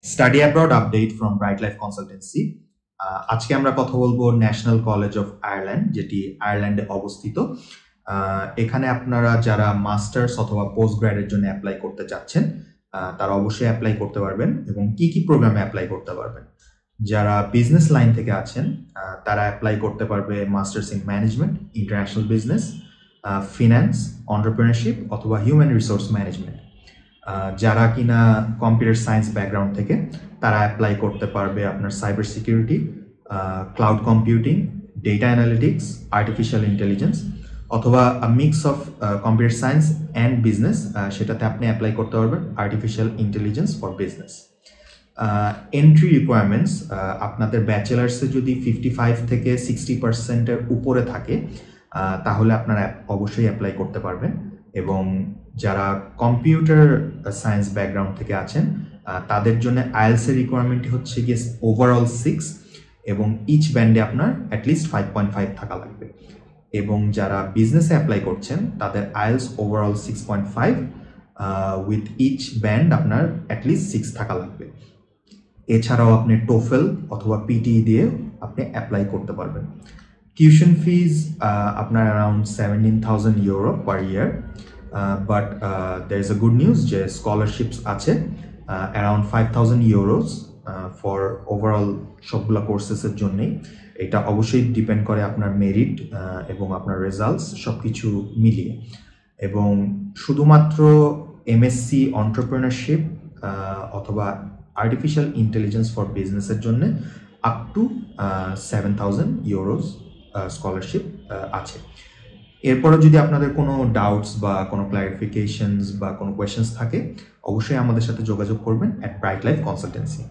Study abroad update from bright life consultancy. আজকে আমরা কথা বলবো ন্যাশনাল কলেজ অফ আয়ারল্যান্ড, যেটি আয়ারল্যান্ডে অবস্থিত। এখানে আপনারা যারা মাস্টার্স অথবা পোস্ট গ্র্যাডের জন্য অ্যাপ্লাই করতে চাচ্ছেন তারা অবশ্যই অ্যাপ্লাই করতে পারবেন। এবং কি কি প্রোগ্রামে অ্যাপ্লাই করতে পারবেন? যারা বিজনেস লাইন থেকে আছেন তারা অ্যাপ্লাই করতে পারবে masters in management, international business, finance, entrepreneurship অথবা হিউম্যান রিসোর্স ম্যানেজমেন্ট। যারা কিনা কম্পিউটার সায়েন্স ব্যাকগ্রাউন্ড থেকে তারা অ্যাপ্লাই করতে পারবে আপনার cyber security, cloud computing, data analytics, artificial intelligence অথবা mix of computer science and business, সেটাতে আপনি অ্যাপ্লাই করতে পারবেন artificial intelligence for business. Entry requirements, আপনাদের ব্যাচেলার্সে যদি 55 থেকে 60% উপরে থাকে তাহলে আপনারা অবশ্যই অ্যাপ্লাই করতে পারবেন। এবং যারা কম্পিউটার সায়েন্স ব্যাকগ্রাউন্ড থেকে আছেন তাদের জন্য আইএলসের রিকোয়ারমেন্টটি হচ্ছে গিয়ে ওভারঅল 6 এবং ইচ ব্যান্ডে আপনার অ্যাটলিস্ট 5.5 থাকা লাগবে। এবং যারা বিজনেসে অ্যাপ্লাই করছেন তাদের IELTS overall 6.5 with each band আপনার অ্যাটলিস্ট 6 থাকা লাগবে। এছাড়াও আপনি টোফেল অথবা পিটিই দিয়ে আপনি অ্যাপ্লাই করতে পারবেন। টিউশন ফিজ আপনার around 17,000 euro per year, but there is a good news যে স্কলারশিপস আছে অ্যারাউন্ড 5,000 ইউরোস ফর ওভারঅল সবগুলো কোর্সেসের জন্যেই। এটা অবশ্যই ডিপেন্ড করে আপনার মেরিট এবং আপনার রেজাল্টস সব কিছু মিলিয়ে। এবং শুধুমাত্র এমএসসি এন্টারপ্রেনারশিপ অথবা আর্টিফিশিয়াল ইন্টেলিজেন্স ফর বিজনেসের জন্য আপ টু 7,000 ইউরোস স্কলারশিপ আছে। এরপরে যদি আপনাদের কোনো ডাউটস বা কোনো ক্লারিফিকেশনস বা কোনো কোয়েশ্চেন্স থাকে অবশ্যই আমাদের সাথে যোগাযোগ করবেন অ্যাট ব্রাইট লাইফ কনসালটেন্সি।